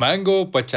Mango ಪಚ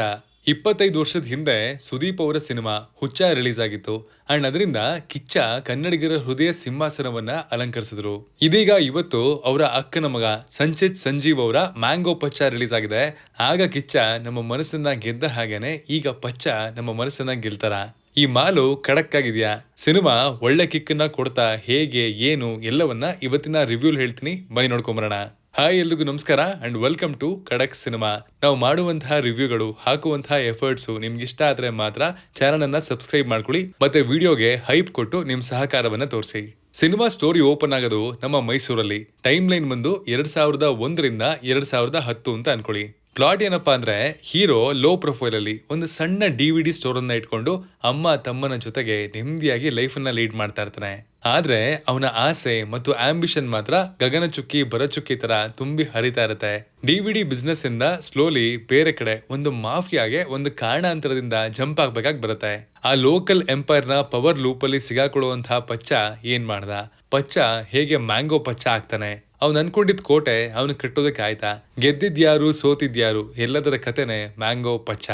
25 ವರ್ಷದ ಹಿಂದೆ ಸುದೀಪ್ ಅವರ ಸಿನಿಮಾ ಹುಚ್ಚ ರಿಲೀಸ್ ಆಗಿತ್ತು ಅಂಡ್ ಅದರಿಂದ ಕಿಚ್ಚ ಕನ್ನಡಿಗರ ಹೃದಯ ಸಿಂಹಾಸನವನ್ನ ಅಲಂಕರಿಸಿದ್ರು. ಇದೀಗ ಇವತ್ತು ಅವರ ಅಕ್ಕನ ಮಗ ಸಂಚಿತ್ ಸಂಜೀವ್ ಅವರ ಮ್ಯಾಂಗೋ ಪಚ್ಚ ರಿಲೀಸ್ ಆಗಿದೆ. ಆಗ ಕಿಚ್ಚ ನಮ್ಮ ಮನಸ್ಸನ್ನ ಗೆದ್ದ ಹಾಗೇನೆ ಈಗ ಪಚ್ಚ ನಮ್ಮ ಮನಸ್ಸನ್ನ ಗೆಲ್ತಾರ. ಈ ಮಾಲು ಖಡಕ್ ಆಗಿದ್ಯಾ? ಸಿನಿಮಾ ಒಳ್ಳೆ ಕಿಕ್ಕನ್ನ ಕೊಡ್ತಾ ಹೇಗೆ ಏನು ಎಲ್ಲವನ್ನ ಇವತ್ತಿನ ರಿವ್ಯೂ ಹೇಳ್ತೀನಿ, ಬನ್ನಿ ನೋಡ್ಕೊಂಬರೋಣ. ಹಾಯ್, ಎಲ್ರಿಗೂ ನಮಸ್ಕಾರ ಅಂಡ್ ವೆಲ್ಕಮ್ ಟು ಖಡಕ್ ಸಿನಿಮಾ. ನಾವು ಮಾಡುವಂತಹ ರಿವ್ಯೂಗಳು, ಹಾಕುವಂತಹ ಎಫರ್ಟ್ಸು ನಿಮ್ಗೆ ಇಷ್ಟ ಆದ್ರೆ ಮಾತ್ರ ಚಾನಲ್ ಅನ್ನ ಸಬ್ಸ್ಕ್ರೈಬ್ ಮಾಡ್ಕೊಳ್ಳಿ, ಮತ್ತೆ ವಿಡಿಯೋಗೆ ಹೈಪ್ ಕೊಟ್ಟು ನಿಮ್ ಸಹಕಾರವನ್ನ ತೋರಿಸಿ. ಸಿನಿಮಾ ಸ್ಟೋರಿ ಓಪನ್ ಆಗೋದು ನಮ್ಮ ಮೈಸೂರಲ್ಲಿ. ಟೈಮ್ ಲೈನ್ ಬಂದು 2001ರಿಂದ 2010 ಅಂತ ಅನ್ಕೊಳ್ಳಿ. ಪ್ಲಾಟ್ ಏನಪ್ಪಾ ಅಂದ್ರೆ, ಹೀರೋ ಲೋ ಪ್ರೊಫೈಲ್ ಅಲ್ಲಿ ಒಂದು ಸಣ್ಣ DVD ಸ್ಟೋರ್ ಅನ್ನ ಇಟ್ಕೊಂಡು ಅಮ್ಮ ತಮ್ಮನ ಜೊತೆಗೆ ನೆಮ್ಮದಿಯಾಗಿ ಲೈಫ್ ಅನ್ನ ಲೀಡ್ ಮಾಡ್ತಾ ಇರ್ತಾನೆ. ಆದ್ರೆ ಅವನ ಆಸೆ ಮತ್ತು ಆಂಬಿಷನ್ ಮಾತ್ರ ಗಗನಚುಕ್ಕಿ ಬರಚುಕ್ಕಿ ತರ ತುಂಬಿ ಹರಿತಾ ಇರುತ್ತೆ. DVD ಬಿಸ್ನೆಸ್ ಇಂದ ಸ್ಲೋಲಿ ಬೇರೆ ಕಡೆ ಒಂದು ಮಾಫಿಯಾಗೆ ಒಂದು ಕಾರಣಾಂತರದಿಂದ ಜಂಪ್ ಆಗ್ಬೇಕಾಗಿ ಬರುತ್ತೆ. ಆ ಲೋಕಲ್ ಎಂಪೈರ್ ನ ಪವರ್ ಲೂಪ್ ಅಲ್ಲಿ ಸಿಗಾಕೊಳ್ಳುವಂತಹ ಪಚ್ಚ ಏನ್ ಮಾಡ್ದ? ಪಚ್ಚ ಹೇಗೆ ಮ್ಯಾಂಗೋ ಪಚ್ಚ ಆಗ್ತಾನೆ? ಅವ್ನು ಅನ್ಕೊಂಡಿದ್ ಕೋಟೆ ಅವನು ಕಟ್ಟೋದಕ್ಕೆ ಆಯ್ತಾ? ಗೆದ್ದಿದ್ಯಾರು ಸೋತಿದ್ಯಾರು ಎಲ್ಲದರ ಕಥೆನೆ ಮ್ಯಾಂಗೋ ಪಚ್ಚ.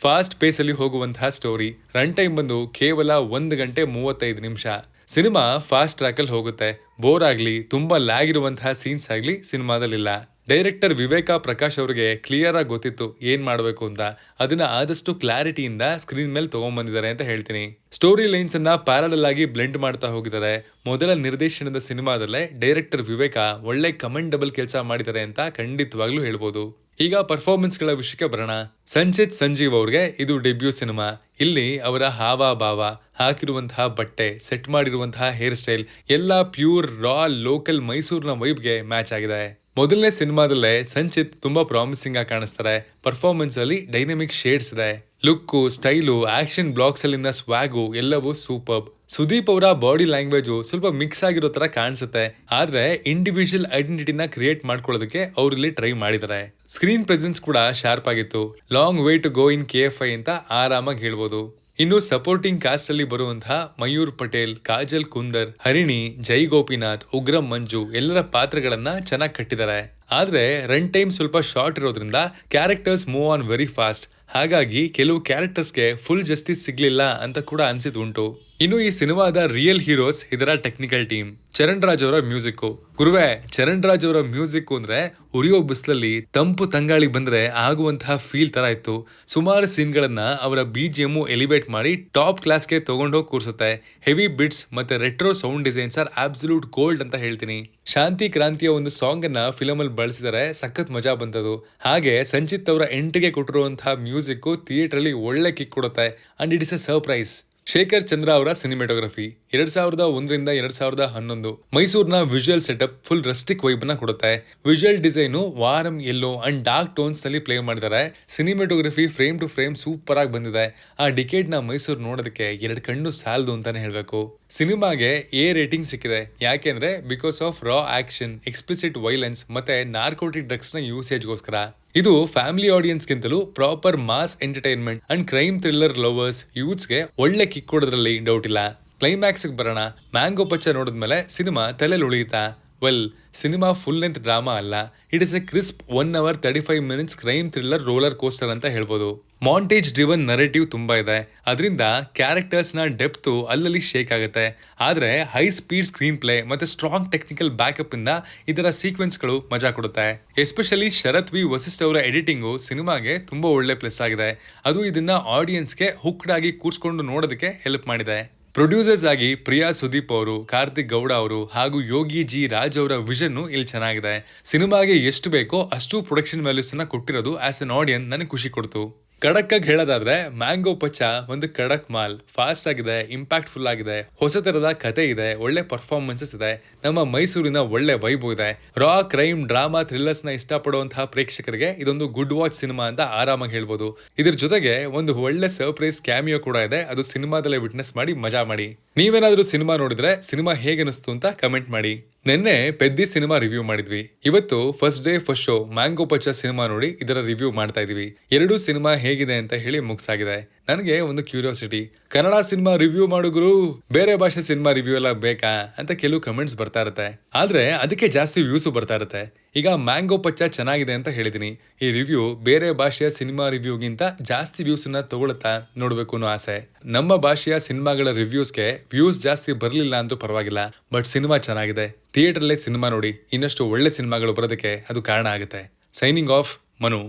ಫಾಸ್ಟ್ ಪೇಸ್ ಅಲ್ಲಿ ಹೋಗುವಂತಹ ಸ್ಟೋರಿ. ರನ್ ಟೈಮ್ ಬಂದು ಕೇವಲ 1 ಗಂಟೆ 35 ನಿಮಿಷ. ಸಿನಿಮಾ ಫಾಸ್ಟ್ ಟ್ರ್ಯಾಕ್ ಅಲ್ಲಿ ಹೋಗುತ್ತೆ. ಬೋರ್ ಆಗ್ಲಿ, ತುಂಬಾ ಲ್ಯಾಗ್ ಇರುವಂತಹ ಸೀನ್ಸ್ ಆಗ್ಲಿ ಸಿನಿಮಾದಲ್ಲಿಲ್ಲ. ಡೈರೆಕ್ಟರ್ ವಿವೇಕ ಪ್ರಕಾಶ್ ಅವರಿಗೆ ಕ್ಲಿಯರ್ ಆಗಿ ಗೊತ್ತಿತ್ತು ಏನ್ ಮಾಡ್ಬೇಕು ಅಂತ. ಅದನ್ನ ಆದಷ್ಟು ಕ್ಲಾರಿಟಿಯಿಂದ ಸ್ಕ್ರೀನ್ ಮೇಲೆ ತಗೊಂಡ್ಬಂದಿದ್ದಾರೆ ಅಂತ ಹೇಳ್ತೀನಿ. ಸ್ಟೋರಿ ಲೈನ್ಸ್ ಅನ್ನ ಪ್ಯಾರಲಲ್ ಆಗಿ ಬ್ಲೆಂಡ್ ಮಾಡ್ತಾ ಹೋಗಿದ್ದಾರೆ. ಮೊದಲ ನಿರ್ದೇಶನದ ಸಿನಿಮಾದಲ್ಲೇ ಡೈರೆಕ್ಟರ್ ವಿವೇಕ ಒಳ್ಳೆ ಕಮೆಂಡಬಲ್ ಕೆಲಸ ಮಾಡಿದ್ದಾರೆ ಅಂತ ಖಂಡಿತವಾಗ್ಲೂ ಹೇಳ್ಬೋದು. ಈಗ ಪರ್ಫಾರ್ಮೆನ್ಸ್ ಗಳ ವಿಷಯಕ್ಕೆ ಬರೋಣ. ಸಂಚಿತ್ ಸಂಜೀವ್ ಅವ್ರಿಗೆ ಇದು ಡೆಬ್ಯೂ ಸಿನಿಮಾ. ಇಲ್ಲಿ ಅವರ ಹಾವ ಭಾವ, ಹಾಕಿರುವಂತಹ ಬಟ್ಟೆ, ಸೆಟ್ ಮಾಡಿರುವಂತಹ ಹೇರ್ ಸ್ಟೈಲ್ ಎಲ್ಲ ಪ್ಯೂರ್ ರಾ ಲೋಕಲ್ ಮೈಸೂರಿನ ವೈಬ್ಗೆ ಮ್ಯಾಚ್ ಆಗಿದೆ. ಮೊದಲನೇ ಸಿನಿಮಾದಲ್ಲೇ ಸಂಚಿತ್ ತುಂಬಾ ಪ್ರಾಮಿಸಿಂಗ್ ಆಗಿ ಕಾಣಿಸ್ತಾರೆ. ಪರ್ಫಾರ್ಮೆನ್ಸ್ ಅಲ್ಲಿ ಡೈನಮಿಕ್ ಶೇಡ್ಸ್ ಇದೆ. ಲುಕ್ಕು, ಸ್ಟೈಲು, ಆಕ್ಷನ್ ಬ್ಲಾಕ್ಸ್ ಅಲ್ಲಿನ ಸ್ವಾಗು ಎಲ್ಲವೂ ಸೂಪರ್. ಸುದೀಪ್ ಅವರ ಬಾಡಿ ಲ್ಯಾಂಗ್ವೇಜು ಸ್ವಲ್ಪ ಮಿಕ್ಸ್ ಆಗಿರೋ ತರ ಕಾಣಿಸುತ್ತೆ. ಆದ್ರೆ ಇಂಡಿವಿಜುವಲ್ ಐಡೆಂಟಿಟಿನ ಕ್ರಿಯೇಟ್ ಮಾಡ್ಕೊಳ್ಳೋದಕ್ಕೆ ಅವ್ರು ಇಲ್ಲಿ ಟ್ರೈ ಮಾಡಿದ್ದಾರೆ. ಸ್ಕ್ರೀನ್ ಪ್ರೆಸೆನ್ಸ್ ಕೂಡ ಶಾರ್ಪ್ ಆಗಿತ್ತು. Long way to go in KFI ಅಂತ ಆರಾಮಾಗಿ ಹೇಳ್ಬೋದು. ಇನ್ನು ಸಪೋರ್ಟಿಂಗ್ ಕಾಸ್ಟ್ ಅಲ್ಲಿ ಬರುವಂತಹ ಮಯೂರ್ ಪಟೇಲ್, ಕಾಜಲ್ ಕುಂದರ್, ಹರಿಣಿ, ಜೈ ಗೋಪಿನಾಥ್, ಉಗ್ರಂ ಮಂಜು ಎಲ್ಲರ ಪಾತ್ರಗಳನ್ನ ಚೆನ್ನಾಗಿ ಕಟ್ಟಿದ್ದಾರೆ. ಆದ್ರೆ ರನ್ ಟೈಮ್ ಸ್ವಲ್ಪ ಶಾರ್ಟ್ ಇರೋದ್ರಿಂದ characters move on very fast. ಹಾಗಾಗಿ ಕೆಲವು ಕ್ಯಾರೆಕ್ಟರ್ಸ್ಗೆ ಫುಲ್ ಜಸ್ಟಿಸ್ ಸಿಗ್ಲಿಲ್ಲ ಅಂತ ಕೂಡ ಅನ್ಸಿದ್ ಉಂಟು. ಇನ್ನು ಈ ಸಿನಿಮಾದ ರಿಯಲ್ ಹೀರೋಸ್ ಇದರ ಟೆಕ್ನಿಕಲ್ ಟೀಮ್. ಚರಣ್ ರಾಜ್ ಅವರ ಮ್ಯೂಸಿಕ್. ಗುರುವೆ, ಚರಣ್ ರಾಜ್ ಅವರ ಮ್ಯೂಸಿಕ್ ಅಂದ್ರೆ ಉರಿಯೋ ಬಿಸಿಲಲ್ಲಿ ತಂಪು ತಂಗಾಳಿ ಬಂದ್ರೆ ಆಗುವಂತಹ ಫೀಲ್ ತರ ಇತ್ತು. ಸುಮಾರು ಸೀನ್ ಗಳನ್ನ ಅವರ BGM ಎಲಿವೇಟ್ ಮಾಡಿ ಟಾಪ್ ಕ್ಲಾಸ್ಗೆ ತಗೊಂಡೋಗಿ ಕೂರಿಸುತ್ತೆ. ಹೆವಿ ಬಿಟ್ಸ್ ಮತ್ತೆ retro sound designs are absolute gold ಅಂತ ಹೇಳ್ತೀನಿ. ಶಾಂತಿ ಕ್ರಾಂತಿಯ ಒಂದು ಸಾಂಗ್ ಅನ್ನ ಫಿಲಮ್ ಅಲ್ಲಿ ಬಳಸಿದರೆ ಸಖತ್ ಮಜಾ ಬಂತದು. ಹಾಗೆ ಸಂಚಿತ್ ಅವರ ಎಂಟ್ರಿಗೆ ಕೊಟ್ಟಿರುವಂತಹ ಮ್ಯೂಸಿಕ್ ಥಿಯೇಟರ್ ಅಲ್ಲಿ ಒಳ್ಳೆ ಕಿಕ್ ಕೊಡುತ್ತೆ and it is a surprise. Shekhar Chandra ಅವರ ಸಿನಿಮಾಟೋಗ್ರಫಿ 2001ರಿಂದ 2011 ಮೈಸೂರಿನ visual setup full rustic vibe ನ ಕೊಡುತ್ತೆ. Visual design warm yellow and dark tones ನಲ್ಲಿ ಪ್ಲೇ ಮಾಡಿದ್ದಾರೆ. Cinematography frame to frame super ಆಗಿ ಬಂದಿದೆ. ಆ ಡಿಕೇಡ್ ನ ಮೈಸೂರು ನೋಡೋದಕ್ಕೆ 2 ಕಣ್ಣು ಸಾಲದು ಅಂತಾನೆ ಹೇಳ್ಬೇಕು. ಸಿನಿಮಾಗೆ A ರೇಟಿಂಗ್ ಸಿಕ್ಕಿದೆ. ಯಾಕೆಂದ್ರೆ because of raw action, explicit violence ಮತ್ತೆ ನಾರ್ಕೋಟಿಕ್ ಡ್ರಗ್ಸ್ ನ ಯೂಸೇಜ್ಗೋಸ್ಕರ. ಇದು ಫ್ಯಾಮಿಲಿ ಆಡಿಯನ್ಸ್ ಗಿಂತಲೂ proper mass entertainment and crime thriller lovers ಯೂತ್ಸ್ಗೆ ಒಳ್ಳೆ ಕಿಕ್ ಕೊಡೋದ್ರಲ್ಲಿ ಡೌಟ್ ಇಲ್ಲ. ಕ್ಲೈಮ್ಯಾಕ್ಸ್ ಬರೋಣ. ಮ್ಯಾಂಗೋ ಪಚ್ಚ ನೋಡಿದ್ಮೇಲೆ ಸಿನಿಮಾ ತಲೆಯಲ್ಲಿ ಉಳಿಯುತ್ತಾ? Well, cinema full length drama ಅಲ್ಲ. It is a crisp 1 hour 35 minutes crime thriller roller coaster ಅಂತ ಹೇಳ್ಬೋದು. ಮಾಂಟೇಜ್ ಡ್ರಿವನ್ ನರೇಟಿವ್ ತುಂಬಾ ಇದೆ. ಅದರಿಂದ ಕ್ಯಾರೆಕ್ಟರ್ಸ್ ನ ಡೆಪ್ತ್ ಅಲ್ಲಲ್ಲಿ ಶೇಕ್ ಆಗುತ್ತೆ. ಆದ್ರೆ ಹೈ ಸ್ಪೀಡ್ ಸ್ಕ್ರೀನ್ ಪ್ಲೇ ಮತ್ತೆ ಸ್ಟ್ರಾಂಗ್ ಟೆಕ್ನಿಕಲ್ ಬ್ಯಾಕಪ್ ಇಂದ ಇದರ ಸೀಕ್ವೆನ್ಸ್ ಗಳು ಮಜಾ ಕೊಡುತ್ತೆ. ಎಸ್ಪೆಷಲಿ ಶರತ್ ವಿ ವಸಿಷ್ಠ ಅವರ ಎಡಿಟಿಂಗು ಸಿನಿಮಾಗೆ ತುಂಬಾ ಒಳ್ಳೆ ಪ್ಲಸ್ ಆಗಿದೆ. ಅದು ಇದನ್ನ ಆಡಿಯನ್ಸ್ಗೆ ಹುಕ್ಡ್ ಆಗಿ ಕೂರ್ಸ್ಕೊಂಡು ನೋಡೋದಕ್ಕೆ ಹೆಲ್ಪ್ ಮಾಡಿದೆ. ಪ್ರೊಡ್ಯೂಸರ್ಸ್ ಆಗಿ ಪ್ರಿಯಾ ಸುದೀಪ್ ಅವರು, ಕಾರ್ತಿಕ್ ಗೌಡ ಅವರು ಹಾಗೂ ಯೋಗಿ ಜಿ ರಾಜ್ ಅವರ ವಿಷನ್ ಇಲ್ಲಿ ಚೆನ್ನಾಗಿದೆ. ಸಿನಿಮಾಗೆ ಎಷ್ಟು ಬೇಕೋ ಅಷ್ಟು ಪ್ರೊಡಕ್ಷನ್ ವ್ಯಾಲ್ಯೂಸ್ ಅನ್ನ ಕೊಟ್ಟಿರೋದು ಆಸ್ ಅನ್ ಆಡಿಯನ್ ನನಗೆ ಖುಷಿ ಕೊಡ್ತು. ಖಡಕ್ ಆಗಿ ಹೇಳೋದಾದ್ರೆ ಮ್ಯಾಂಗೋ ಪಚ್ಚ ಒಂದು ಖಡಕ್ ಮಾಲ್. ಫಾಸ್ಟ್ ಆಗಿದೆ, ಇಂಪ್ಯಾಕ್ಟ್ಫುಲ್ ಆಗಿದೆ, ಹೊಸ ತರದ ಕತೆ ಇದೆ, ಒಳ್ಳೆ ಪರ್ಫಾರ್ಮೆನ್ಸಸ್ ಇದೆ, ನಮ್ಮ ಮೈಸೂರಿನ ಒಳ್ಳೆ ವೈಬ್ ಇದೆ. ರಾ ಕ್ರೈಮ್ ಡ್ರಾಮಾ ಥ್ರಿಲ್ಲರ್ಸ್ ನ ಇಷ್ಟಪಡುವಂತಹ ಪ್ರೇಕ್ಷಕರಿಗೆ ಇದೊಂದು ಗುಡ್ ವಾಚ್ ಸಿನಿಮಾ ಅಂತ ಆರಾಮಾಗಿ ಹೇಳ್ಬೋದು. ಇದ್ರ ಜೊತೆಗೆ ಒಂದು ಒಳ್ಳೆ ಸರ್ಪ್ರೈಸ್ ಕ್ಯಾಮಿಯೋ ಕೂಡ ಇದೆ. ಅದು ಸಿನಿಮಾದಲ್ಲೇ ವಿಟ್ನೆಸ್ ಮಾಡಿ ಮಜಾ ಮಾಡಿ. ನೀವೇನಾದ್ರೂ ಸಿನಿಮಾ ನೋಡಿದ್ರೆ ಸಿನಿಮಾ ಹೇಗನಿಸ್ತು ಅಂತ ಕಮೆಂಟ್ ಮಾಡಿ. ನಿನ್ನೆ ಪೆದ್ದಿ ಸಿನಿಮಾ ರಿವ್ಯೂ ಮಾಡಿದ್ವಿ. ಇವತ್ತು first day first show mango Pachcha cinema ನೋಡಿ ಇದರ ರಿವ್ಯೂ ಮಾಡ್ತಾ ಇದೀವಿ. 2 ಸಿನಿಮಾ ಹೇಗಿದೆ ಅಂತ ಹೇಳಿ ಮುಗ್ಸಾಗಿದೆ. ನನಗೆ ಒಂದು ಕ್ಯೂರಿಯಾಸಿಟಿ, ಕನ್ನಡ ಸಿನಿಮಾ ರಿವ್ಯೂ ಮಾಡುಗರು, ಬೇರೆ ಭಾಷೆ ಸಿನಿಮಾ ರಿವ್ಯೂ ಎಲ್ಲ ಬೇಕಾ ಅಂತ ಕೆಲವು ಕಮೆಂಟ್ಸ್ ಬರ್ತಾ ಇರುತ್ತೆ. ಆದ್ರೆ ಅದಕ್ಕೆ ಜಾಸ್ತಿ ವ್ಯೂಸು ಬರ್ತಾ ಇರುತ್ತೆ. ಈಗ ಮ್ಯಾಂಗೋ ಪಚ್ಚ ಚೆನ್ನಾಗಿದೆ ಅಂತ ಹೇಳಿದೀನಿ, ಈ ರಿವ್ಯೂ ಬೇರೆ ಭಾಷೆಯ ಸಿನಿಮಾ ರಿವ್ಯೂಗಿಂತ ಜಾಸ್ತಿ ವ್ಯೂಸ್ ನ ತಗೊಳುತ್ತಾ ನೋಡ್ಬೇಕು ಅನ್ನೋ ಆಸೆ. ನಮ್ಮ ಭಾಷೆಯ ಸಿನಿಮಾಗಳ ರಿವ್ಯೂಸ್ಗೆ ವ್ಯೂಸ್ ಜಾಸ್ತಿ ಬರ್ಲಿಲ್ಲ ಅಂದ್ರೂ ಪರವಾಗಿಲ್ಲ, ಬಟ್ ಸಿನಿಮಾ ಚೆನ್ನಾಗಿದೆ, ಥಿಯೇಟರ್ಲೇ ಸಿನಿಮಾ ನೋಡಿ ಇನ್ನಷ್ಟು ಒಳ್ಳೆ ಸಿನಿಮಾಗಳು ಬರೋದಕ್ಕೆ ಅದು ಕಾರಣ ಆಗುತ್ತೆ. Signing off, Manu.